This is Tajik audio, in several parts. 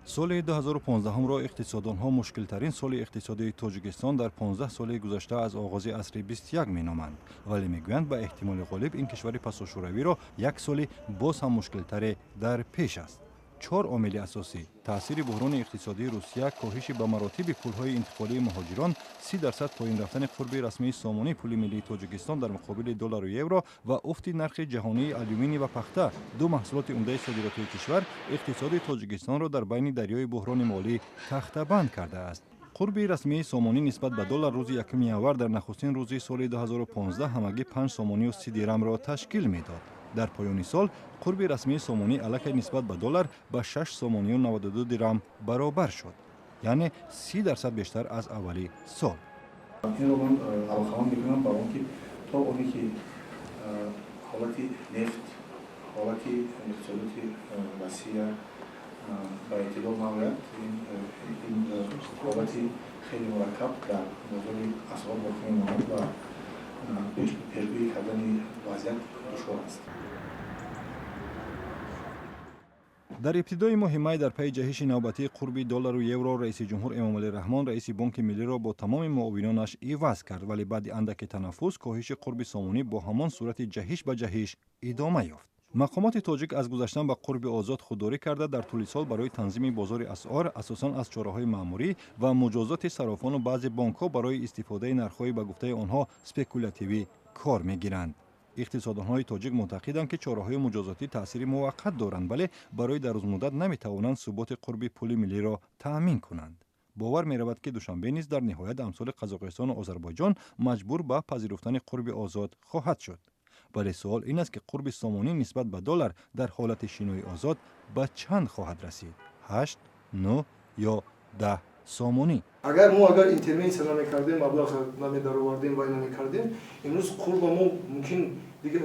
соли 2015-ро иқтисоддонҳо мушкилтарин соли иқтисодии Тоҷикистон дар 15 соли гузашта аз оғози асри 21 меноманд, вале мегӯянд ба эҳтимоли ғолиб ин кишвари пасошӯравиро як соли боз ҳам мушкилтаре дар пеш аст. 4 омили асосӣ: таъсири буҳрони иқтисодии Русия, коҳиши ба маротиби пулҳои интиқолии муҳоҷирон, 30% поин рафтани қурби расмии сомонии пули миллии Тоҷикистон дар муқобили доллару евро ва уфти нархи ҷаҳонии алюминий ва пахта, ду маҳсулоти умдаи содиротии кишвар, иқтисоди Тоҷикистонро дар байни дарёи буҳрони молӣ тахтабанд кардааст. қурби расмии сомонӣ нисбат ба доллар рӯзи 1 январ дар нахустин рӯзи соли 2015 ҳамагӣ 5 сомонию 30 дирҳамро ташкил медод. дар поёни сол қурби расмии сомонӣ аллакай нисбат ба доллар ба 6 сомонию 92 дирҳам баробар шуд, яъне 30% бештар аз аввали сол. инро ман алхамон мекунам ба он ки то оне ки ҳолати нефт, ҳолати иқтисодиёти Россия ба эътидол навояд, ин ҳолати хеле мураккаб дар бозори асбоб воқеъ мемонад ва пешгӯӣ кардани вазъият душвор аст. дар ибтидои моҳи май дар пайи ҷаҳиши навбатии қурби доллару евро, раиси ҷумҳур Эмомалӣ Раҳмон раиси Бонки Миллиро бо тамоми муовинонаш иваз кард, вале баъди андаке танаффус коҳиши қурби сомонӣ бо ҳамон сурати ҷаҳиш ба ҷаҳиш идома ёфт. мақомоти тоҷик аз гузаштан ба қурби озод худдорӣ карда дар тӯли сол барои танзими бозори асъор, асосан аз чораҳои маъмурӣ ва муҷозоти сарофону баъзе бонкҳо барои истифодаи нархҳои ба гуфтаи онҳо спекулятивӣ кор мегиранд. иқтисоддонҳои тоҷик муътақиданд ки чораҳои муҷозотӣ таъсири муваққат доранд, вале барои дарозмуддат наметавонанд суботи қурби пули миллиро таъмин кунанд. бовар меравад ки душанбе низ дар ниҳоят амсоли Қазоқистону Озарбойҷон маҷбур ба пазируфтани қурби озод хоҳад шуд. вале суол ин аст ки қурби сомонӣ нисбат ба доллар дар ҳолати шинои озод ба чанд хоҳад расид? 8, 9 ё 10 сомонӣ? агар интервенсия намекардем, маблағ намедаровардем вай намекардем, имрӯз қурба мо мумкин дига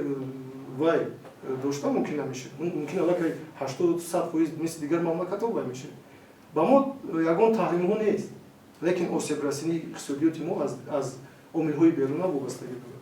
вай дошта мумкин намешед. Мумкин аллакай 80-100% мисли дигар мамлакатҳо вай мешед. ба мо ягон таҳримҳо нест, лекин осебрасии иқтисодиёти мо аз омилҳои беруна вобастагӣ дорад.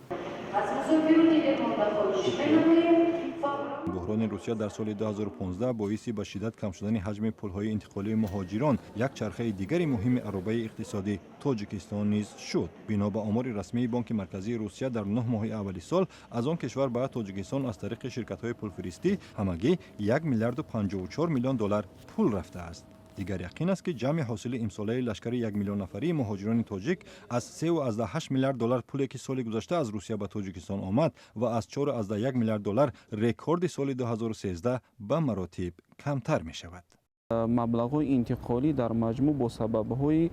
буҳрони Русия дар соли 2015 боиси ба шиддат кам шудани ҳаҷми пулҳои интиқолии муҳоҷирон, як чархаи дигари муҳими аробаи иқтисоди Тоҷикистон низ шуд. бино ба омори расмии Бонки Марказии Русия дар 9 моҳи аввали сол аз он кишвар ба Тоҷикистон аз тариқи ширкатҳои пулфиристӣ ҳамагӣ 1 миллиарду 54 миллион доллар пул рафтааст. дигар яқин аст ки ҷамъи ҳосили имсолаи лашкари 1 миллион нафарии муҳоҷирони тоҷик аз 3,8 миллиард доллар пуле ки соли гузашта аз Русия ба Тоҷикистон омад ва аз 4,1 миллиард доллар рекорди соли 2013 ба маротиб камтар мешавад. маблағҳои интиқолӣ дар маҷмӯъ бо сабабҳои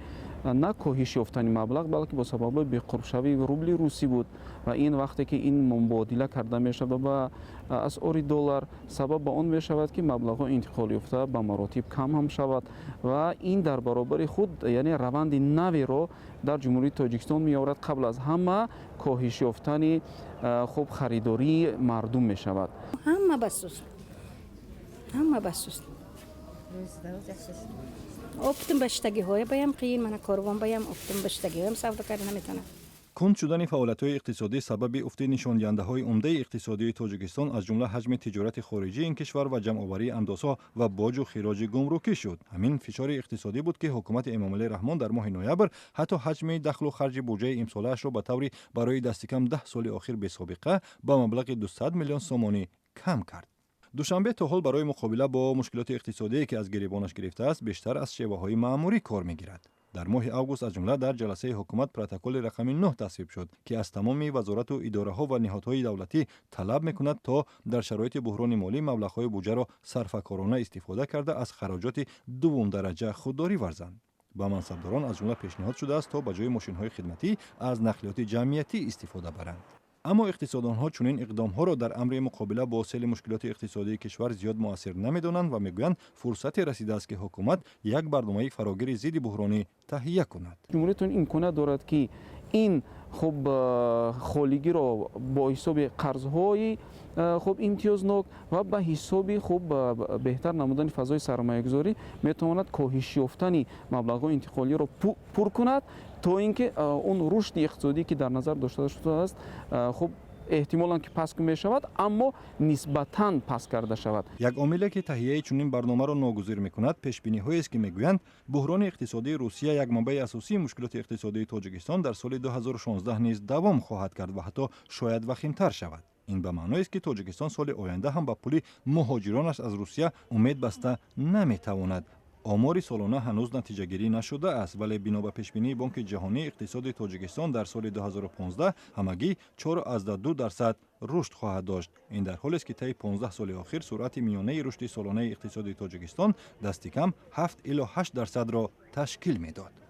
на коҳиши ёфтани маблағ, балки бо сабабҳои беқурбшавии рубли русӣ буд ва ин вақте ки ин мубодила карда мешавад ба асъори доллар, сабаб ба он мешавад ки маблағҳои интиқолиёфта ба маротиб кам ҳам шавад ва ин дар баробари худ яъне раванди наверо дар ҷумҳурии Тоҷикистон меорад. қабл аз ҳама коҳиш ёфтани хуб харидории мардум мешавад. ҳама басуст оптум баштагиҳоя баям қиин, мана корвон баям оптум баштагиҳоям савдо карда наметавонам. кунд шудани фаъолиятҳои иқтисодӣ сабаби уфти нишондиҳандаҳои умдаи иқтисодии Тоҷикистон аз ҷумла ҳаҷми тиҷорати хориҷии ин кишвар ва ҷамъоварии андозҳо ва боҷу хироҷи гумрукӣ шуд. ҳамин фишори иқтисодӣ буд ки ҳукумати Эмомалӣ Раҳмон дар моҳи ноябр ҳатто ҳаҷми дахлу харҷи буҷаи имсолаашро ба таври барои дасти кам 10 соли охир бесобиқа ба маблағи 200 миллион сомонӣ кам кард. душанбе то ҳол барои муқобила бо мушкилоти иқтисодие ки аз гиребонаш гирифтааст бештар аз шеваҳои маъмурӣ кор мегирад. дар моҳи август аз ҷумла дар ҷаласаи ҳукумат протоколи рақами 9 тасвиб шуд ки аз тамоми вазорату идораҳо ва niҳодҳои давлатӣ талаб мекунад то дар шароити буҳрони молӣ маблағҳои буҷаро сарфакорона истифода карда аз хароҷоти дуввумдараҷа худдорӣ варзанд. ба мансабдорон аз ҷумла пешниҳод шудааст то ба ҷои мошинҳои хидматӣ аз нақлиёти ҷамъиятӣ истифода баранд. аммо иқтисоддонҳо чунин иқдомҳоро дар амри муқобила бо сели мушкилоти иқтисодии кишвар зиёд муассир намедонанд ва мегӯянд фурсате расидааст ки ҳукумат як барномаи фарогири зидди буҳронӣ таҳия кунад. ҷумҳуриятон имконият дорад ки ин хуб холигиро бо ҳисоби қарзҳои хуб имтиёзнок ва ба ҳисоби хуб беҳтар намудани фазои сармоягузорӣ метавонад коҳиш ёфтани маблағҳои интиқолиро пур кунад то ин ки он рушди иқтисодӣ ки дар назар дошта шудааст хуб احتمالاً که پس می شود اما نسبتاً پس کرده شود. یک عاملی که تهیه چنین برنامه را ناگزیر می‌کند پیش‌بینی‌هایی است که می‌گویند بحران اقتصادی روسیه یک منبع اساسی مشکلات اقتصادی تاجیکستان در سال 2016 نیز دوام خواهد کرد و حتی شاید وخیم‌تر شود. این به معنی است که تاجیکستان سال آینده هم به پول مهاجرانش از روسیه امید بسته نمی‌تواند. آمار سالانه هنوز نتیجه گیری نشده است ولی بنا به پیش‌بینی بانک جهانی اقتصاد تاجیکستان در سال 2015 همگی 4.2% رشد خواهد داشت. این در حالی است که طی 15 سال اخیر سرعت میانه رشد سالانه اقتصاد تاجیکستان دست کم 7 الی 8% را تشکیل می‌داد.